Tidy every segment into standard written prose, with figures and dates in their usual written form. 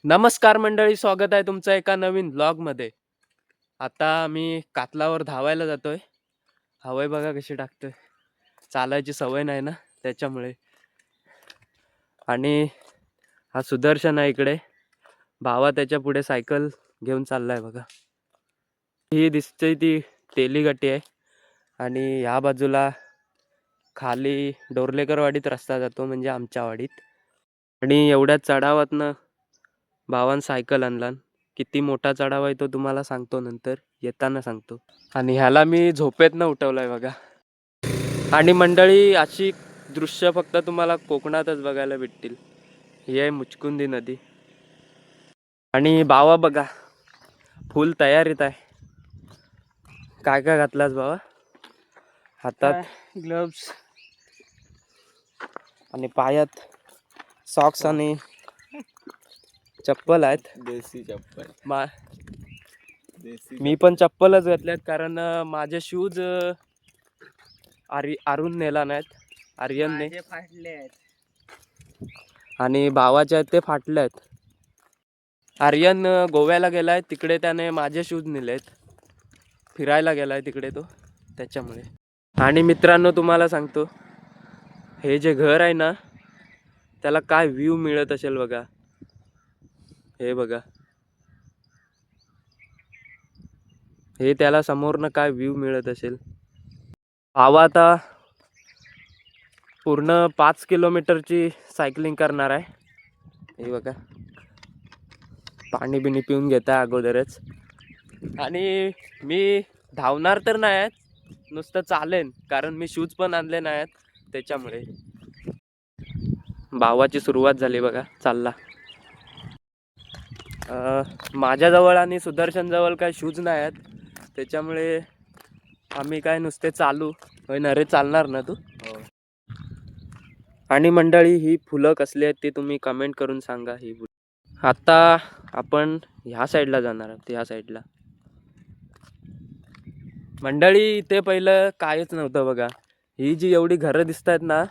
नमस्कार मंडळी, स्वागत आहे तुमचं एका नवीन ब्लॉगमध्ये. आता मी कातलावर धावायला जातोय. हवाई बघा कशी टाकतोय. चालायची सवय नाही ना त्याच्यामुळे. आणि हा सुदर्शन आहे इकडे. भावा त्याच्या पुढे सायकल घेऊन चाललाय बघा. ही दिसते ती तेली गटी आहे. आणि ह्या बाजूला खाली डोरलेकर वाडीत रस्ता जातो, म्हणजे आमच्या वाडीत. आणि एवढ्या चढावातनं भावान सायकल आणला. किती मोठा चढाव आहे तो तुम्हाला सांगतो, नंतर येताना सांगतो. आणि ह्याला मी झोपेतनं उठवलाय बघा. आणि मंडळी, अशी दृश्य फक्त तुम्हाला कोकणातच बघायला भेटतील. ही आहे मुचकुंदी नदी. आणि भावा बघा, फुल तयारीत आहे. काय काय घातलास भावा? हातात ग्लोव्स आणि पायात सॉक्स आणि चप्पल आहेत. देसी चप्पल. मी पण चप्पलच घातल्यात, कारण माझे शूज आरून नेला नाहीत, आर्यनने. फाटले आहेत आणि भावाचे आहेत ते फाटले आहेत. आर्यन गोव्याला गेलाय, तिकडे त्याने माझे शूज नेलेत. फिरायला गेलाय तिकडे तो, त्याच्यामुळे. आणि मित्रांनो, तुम्हाला सांगतो, हे जे घर आहे ना, त्याला काय व्ह्यू मिळत असेल बघा. हे बघा, हे त्याला समोरनं काय व्ह्यू मिळत असेल. भावा आता पूर्ण 5 किलोमीटरची सायकलिंग करणार आहे. हे बघा, पाणी बिणी पिऊन घेत आहे अगोदरच. आणि मी धावणार तर नाही आहेत, नुसतं चालेन, कारण मी शूज पण आणले नाही आहेत त्याच्यामुळे. भावाची सुरुवात झाली बघा, चालला. माझ्याजवळ आणि सुदर्शन जवळ काय शूज नाही आहेत, त्याच्यामुळे आम्ही काय नुसते चालू. होय ना रे, चालणार ना तू? हो. आणि मंडळी, ही फुलं कसली आहेत ते तुम्ही कमेंट करून सांगा. ही फुलं आता आपण ह्या साईडला जाणार आहोत. ह्या साईडला मंडळी, ते पहिलं कायच नव्हतं बघा. ही जी एवढी घरं दिसत आहेत ना,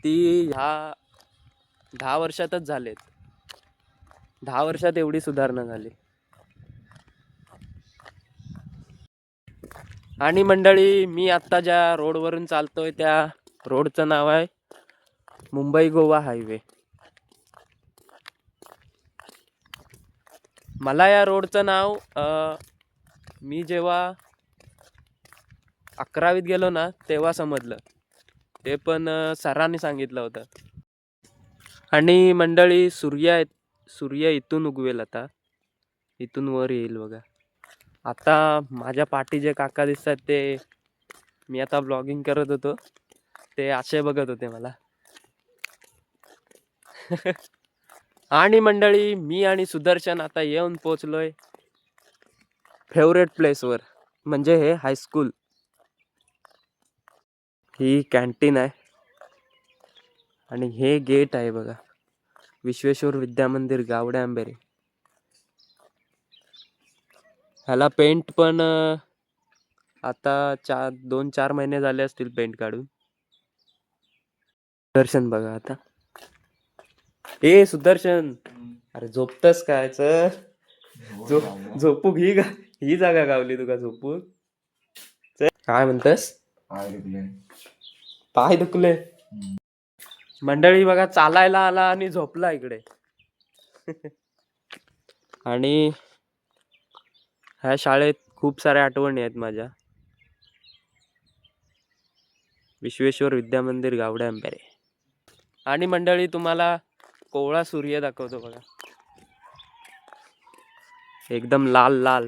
ती ह्या 10 वर्षातच झालेत. 10 वर्षात एवढी सुधारणा झाली. आणि मंडळी, मी आत्ता ज्या रोडवरून चालतोय त्या रोडचं नाव आहे मुंबई गोवा हायवे. मला या रोडचं नाव मी जेव्हा 11वीत गेलो ना, तेव्हा समजलं. ते पण सरांनी सांगितलं होतं. आणि मंडळी, सूर्य इथून उगवेल. आता इथून वर येईल बघा. आता माझ्या पाठी जे काका दिसतात, ते मी आता ब्लॉगिंग करत होतो, ते असे बघत होते मला. आणि मंडळी, मी आणि सुदर्शन आता येऊन पोचलोय फेवरेट प्लेसवर, म्हणजे हे हायस्कूल. ही कॅन्टीन आहे आणि हे गेट आहे बघा, विश्वेश्वर विद्यामंदिर गावडे आंबेरे. ह्याला पेंट पण आता 2-4 महिने झाले असतील पेंट काढून. सुदर्शन बघा आता. ए सुदर्शन, अरे झोपतस काय? चल झोपूक. ही जागा गावली तुका झोपूक? चल. काय म्हणतस? पाय दुखले. मंडळी बघा, चालायला आला आणि झोपला इकडे. आणि ह्या शाळेत खूप साऱ्या आठवणी आहेत माझ्या. विश्वेश्वर विद्यामंदिर गावडे आंबेरे. आणि मंडळी, तुम्हाला कोवळा सूर्य दाखवतो बघा, एकदम लाल लाल.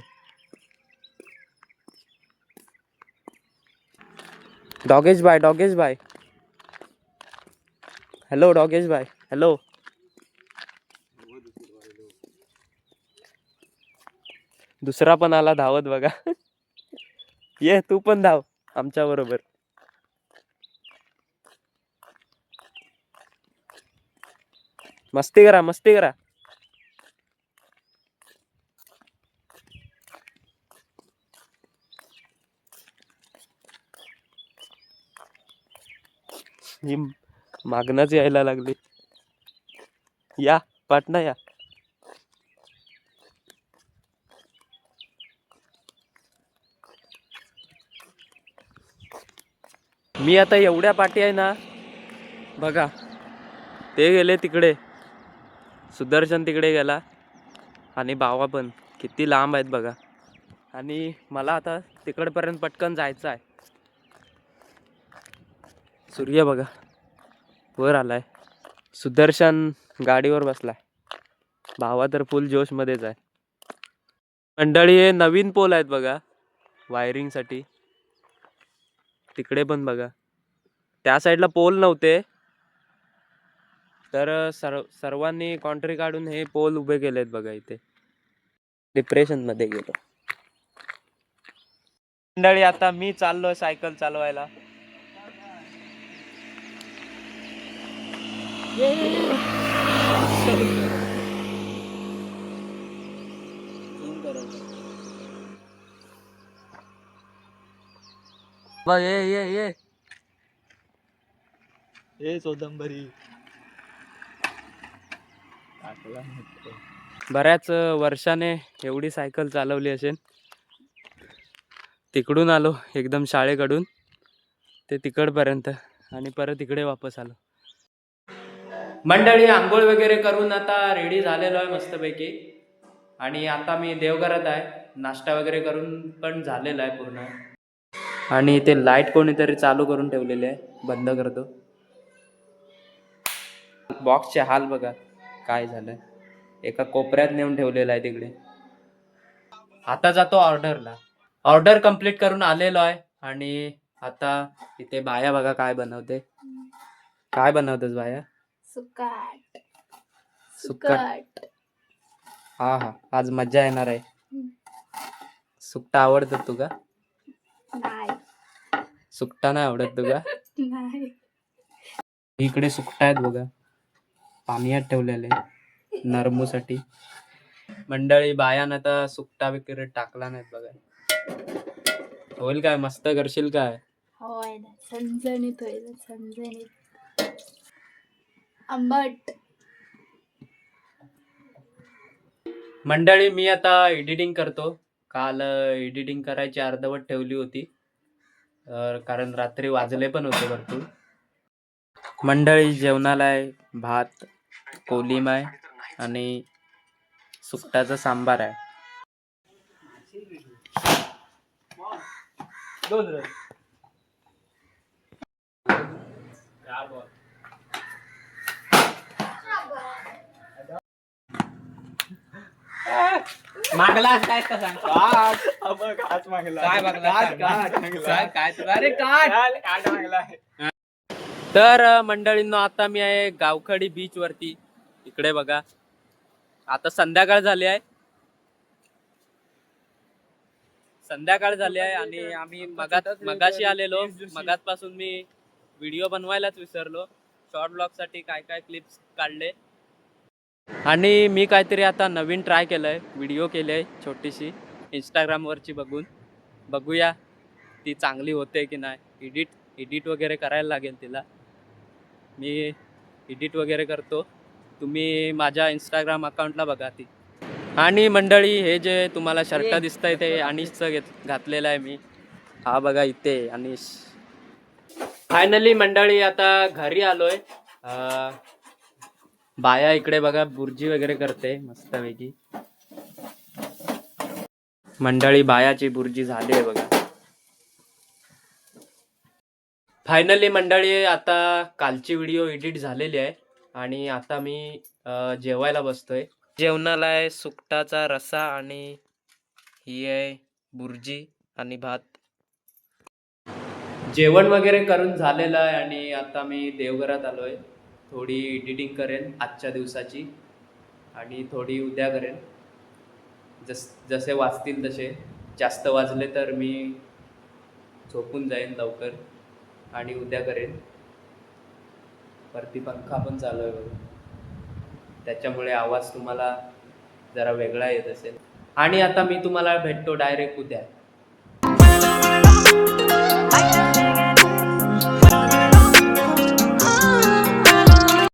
Dogesh bye. Hello Dogesh bye, hello. दुसरा पण आला धावत बघा. ये तू पण धाव आमच्या बरोबर. मस्ती करा. ही मागणच यायला लागली. या पाटणा या. मी आता एवढ्या पाठी आहे ना बघा, ते गेले तिकडे, सुदर्शन तिकडे गेला आणि भावा पण किती लांब आहेत बघा. आणि मला आता तिकडपर्यंत पटकन जायचं आहे. सूर्य बघा वर आलाय, सुदर्शन गाडीवर बसलाय, भावा तर फुल जोशमध्येच आहे. मंडळी हे नवीन पोल आहेत बघा वायरिंगसाठी. तिकडे पण बघा, त्या साईडला पोल नव्हते तर सर्वांनी कॉन्ट्री काढून हे पोल उभे केलेत बघा. इथे डिप्रेशन मध्ये गेलो. मंडळी आता मी चाललोय सायकल चालवायला. ये सोदंबरी. बऱ्याच वर्षाने एवढी सायकल चालवली असेल. तिकडून आलो एकदम शाळेकडून ते तिकडपर्यंत आणि परत इकडे वापस आलो. मंडळी आंघोळ वगैरे करून आता रेडी झालेलो आहे मस्तपैकी. आणि आता मी देवघरात आहे. नाश्ता वगैरे करून पण झालेला आहे पूर्ण. आणि ते लाईट कोणीतरी चालू करून ठेवलेले आहे, बंद करतो. बॉक्सचे हाल बघा काय झालंय, एका कोपऱ्यात नेऊन ठेवलेला आहे तिकडे. आता जातो ऑर्डरला. ऑर्डर कंप्लीट करून आलेलो आहे. आणि आता इथे बाया बघा काय बनवते. काय बनवतेस बाया? सुकाट. सुक्काट. हा हा, आज मजा येणार आहे. सुकटा आवडतं तुका? नाही. सुकटा नाही आवडत तुका? नाही. इकडे सुकटा आहेत बघा, पाण्यात ठेवलेले नरमूसाठी. मंडळी बायान आता सुकटा वगैरे टाकला नाहीत बघा. होईल काय? मस्त करशील काय? होय ना, झणझणीत होईल, झणझणीत. आंबट. मंडळी मी आता एडिटिंग करतो. काल एडिटिंग करायची अर्धवट ठेवली होती कारण रात्री वाजले पण होते भरपूर. मंडळी जेवणाला आहे भात, कोलिम आहे आणि सुकटाचा सांबार आहे. मागलास काय का सांग? काच मागला. काय मागला? काय तुला? अरे काच मागलाय. तर मंडळींनो आता मी आहे गावखडी बीच वरती. इकडे बघा आता संध्याकाळ झाली आहे. संध्याकाळ झाली आहे आणि आम्ही मगाशी आलेलो. मगाचपासून मी व्हिडिओ बनवायलाच विसरलो. शॉर्ट ब्लॉग साठी काय काय क्लिप्स काढले. आणि मी काहीतरी आता नवीन ट्राय केलंय, व्हिडिओ केली आहे छोटीशी इंस्टाग्रामवरची. बघूया ती चांगली होते की नाही. एडिट वगैरे करायला लागेल तिला. मी एडिट वगैरे करतो, तुम्ही माझ्या इंस्टाग्राम अकाउंटला बघा ती. आणि मंडळी हे जे तुम्हाला शर्ट दिसतंय ते अनिशचं घातलेलं आहे मी. हा बघा इथे अनिश. फायनली मंडळी आता घरी आलोय. बाया इकडे बघा बुर्जी वगैरे करते मस्तपैकी. मंडळी बायाची बुर्जी झाली आहे बघा. फायनली मंडळी आता कालची व्हिडिओ एडिट झालेली आहे आणि आता मी जेवायला बसतोय. जेवणाला आहे सुकटाचा रस्सा आणि ही आहे बुर्जी आणि भात. जेवण वगैरे करून झालेलं आहे आणि आता मी देवघरात आलोय. थोडी एडिटिंग करेन आजच्या दिवसाची आणि थोडी उद्या करेन. जसे वाजतील तसे. जास्त वाजले तर मी झोपून जाईन लवकर आणि उद्या करेन. वरती पंखा पण चालू आहे बघा, त्याच्यामुळे आवाज तुम्हाला जरा वेगळा येत असेल. आणि आता मी तुम्हाला भेटतो डायरेक्ट उद्या.